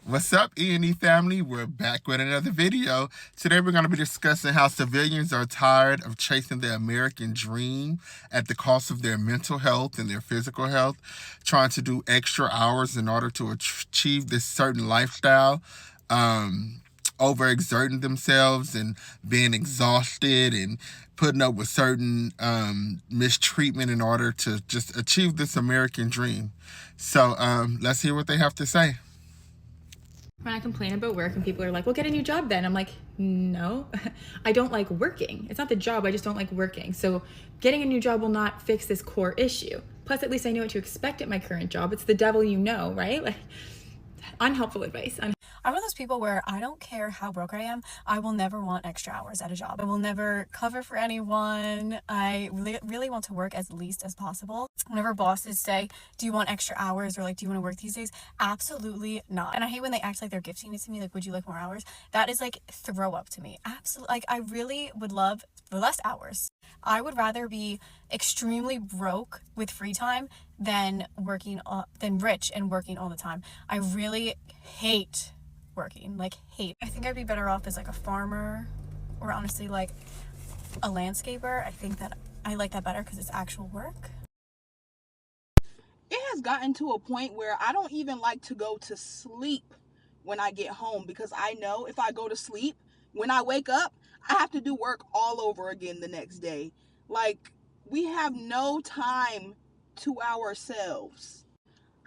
What's up, E&E family? We're back with another video. Today we're going to be discussing how civilians are tired of chasing the American dream at the cost of their mental health and their physical health, trying to do extra hours in order to achieve this certain lifestyle, overexerting themselves and being exhausted and putting up with certain mistreatment in order to just achieve this American dream. So let's hear what they have to say. When I complain about work and people are like, well, get a new job then. I'm like, no, I don't like working. It's not the job, I just don't like working. So getting a new job will not fix this core issue. Plus, at least I know what to expect at my current job. It's the devil you know, right? Like, unhelpful advice. I'm one of those people where I don't care how broke I am. I will never want extra hours at a job. I will never cover for anyone. I really want to work as least as possible. Whenever bosses say, do you want extra hours, or like, do you want to work these days? Absolutely not. And I hate when they act like they're gifting it to me. Like, would you like more hours? That is like throw up to me. Absolutely. Like, I really would love less hours. I would rather be extremely broke with free time than rich and working all the time. I really hate working, hate. I think I'd be better off as like a farmer, or honestly like a landscaper. I think that I like that better because it's actual work. It has gotten to a point where I don't even like to go to sleep when I get home, because I know if I go to sleep, when I wake up, I have to do work all over again the next day. Like, we have no time to ourselves.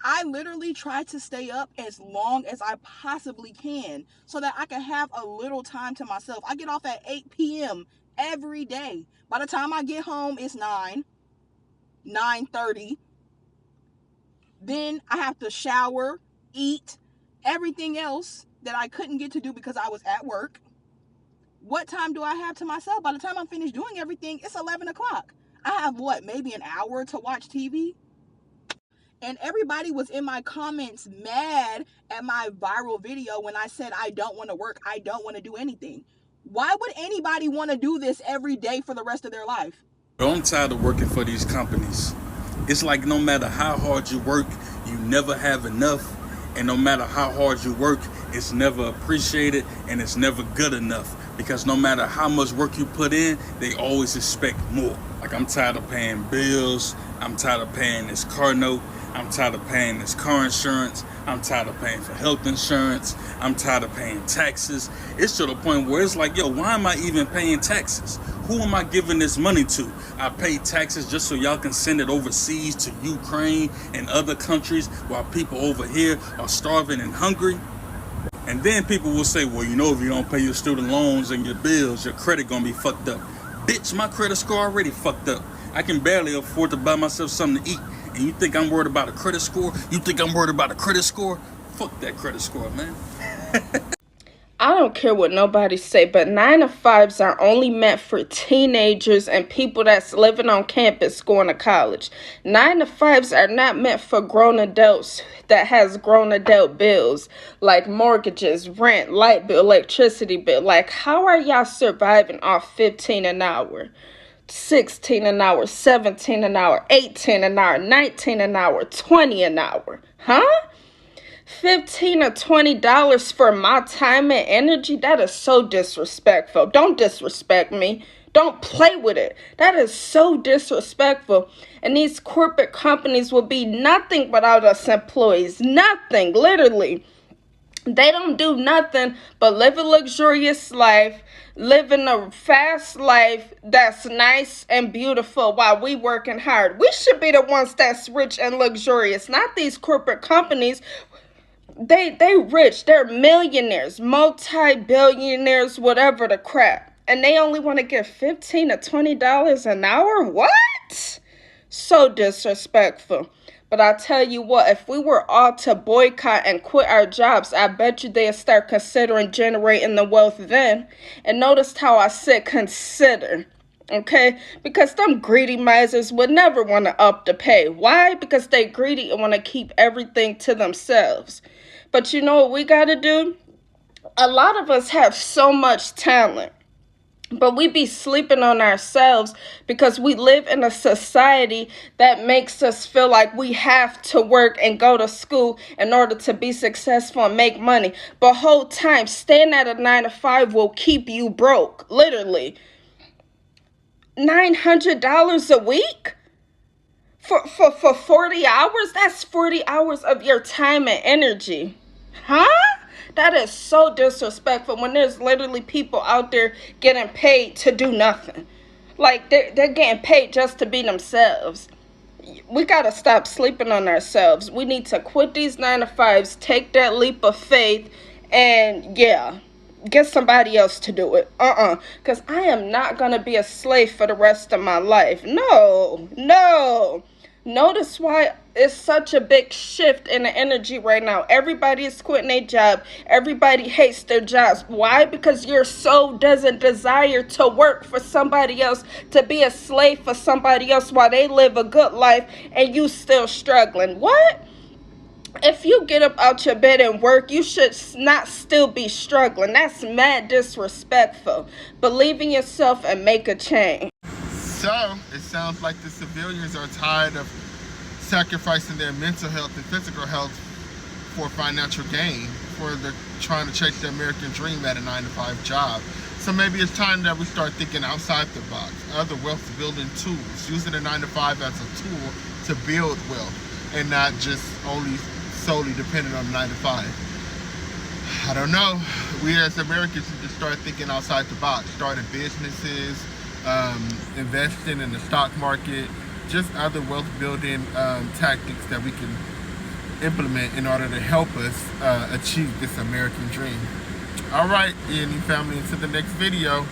I literally try to stay up as long as I possibly can so that I can have a little time to myself. I get off at 8 p.m. every day. By the time I get home, it's 9:30. Then I have to shower, eat, everything else that I couldn't get to do because I was at work. What time do I have to myself? By the time I'm finished doing everything, it's 11 o'clock. I have maybe an hour to watch TV? And everybody was in my comments mad at my viral video when I said I don't want to work, I don't want to do anything. Why would anybody want to do this every day for the rest of their life? I'm tired of working for these companies. It's like no matter how hard you work, you never have enough. And no matter how hard you work, it's never appreciated and it's never good enough. Because no matter how much work you put in, they always expect more. Like, I'm tired of paying bills. I'm tired of paying this car note. I'm tired of paying this car insurance. I'm tired of paying for health insurance. I'm tired of paying taxes. It's to the point where it's like, yo, why am I even paying taxes? Who am I giving this money to? I pay taxes just so y'all can send it overseas to Ukraine and other countries while people over here are starving and hungry. And then people will say, well, you know, if you don't pay your student loans and your bills, your credit gonna be fucked up. Bitch, my credit score already fucked up. I can barely afford to buy myself something to eat. And you think I'm worried about a credit score? You think I'm worried about a credit score? Fuck that credit score, man. I don't care what nobody say, but 9-to-5s are only meant for teenagers and people that's living on campus going to college. 9-to-5s are not meant for grown adults that has grown adult bills like mortgages, rent, light bill, electricity bill. Like, how are y'all surviving off $15 an hour? $16 an hour, $17 an hour, $18 an hour, $19 an hour, $20 an hour. Huh? $15 or $20 for my time and energy? That is so disrespectful. Don't disrespect me. Don't play with it. That is so disrespectful. And these corporate companies will be nothing without us employees. Nothing, literally. They don't do nothing but live a luxurious life, living a fast life that's nice and beautiful while we working hard. We should be the ones that's rich and luxurious, not these corporate companies. They rich, they're millionaires, multi-billionaires, whatever the crap. And they only want to get $15 to $20 an hour? What? So disrespectful. But I tell you what, if we were all to boycott and quit our jobs, I bet you they'd start considering generating the wealth then. And notice how I said consider, okay? Because them greedy misers would never want to up the pay. Why? Because they greedy and want to keep everything to themselves. But you know what we got to do? A lot of us have so much talent. But we be sleeping on ourselves because we live in a society that makes us feel like we have to work and go to school in order to be successful and make money. But whole time, staying at a 9 to 5 will keep you broke. Literally. $900 a week? For 40 hours? That's 40 hours of your time and energy. Huh? That is so disrespectful when there's literally people out there getting paid to do nothing. Like, they're getting paid just to be themselves. We gotta stop sleeping on ourselves. We need to quit these 9 to 5s, take that leap of faith, and yeah, get somebody else to do it. Because I am not gonna be a slave for the rest of my life. No. Notice why it's such a big shift in the energy right now. Everybody is quitting their job. Everybody hates their jobs. Why? Because your soul doesn't desire to work for somebody else, to be a slave for somebody else while they live a good life and you still struggling. What? If you get up out your bed and work, you should not still be struggling. That's mad disrespectful. Believe in yourself and make a change. So, it sounds like the civilians are tired of sacrificing their mental health and physical health for financial gain, for the trying to chase the American dream at a 9 to 5 job. So maybe it's time that we start thinking outside the box, other wealth building tools, using a 9 to 5 as a tool to build wealth and not just only solely dependent on 9 to 5. I don't know. We as Americans need to start thinking outside the box, starting businesses, investing in the stock market, just other wealth building tactics that we can implement in order to help us achieve this American dream. All right, ENE family, until the next video.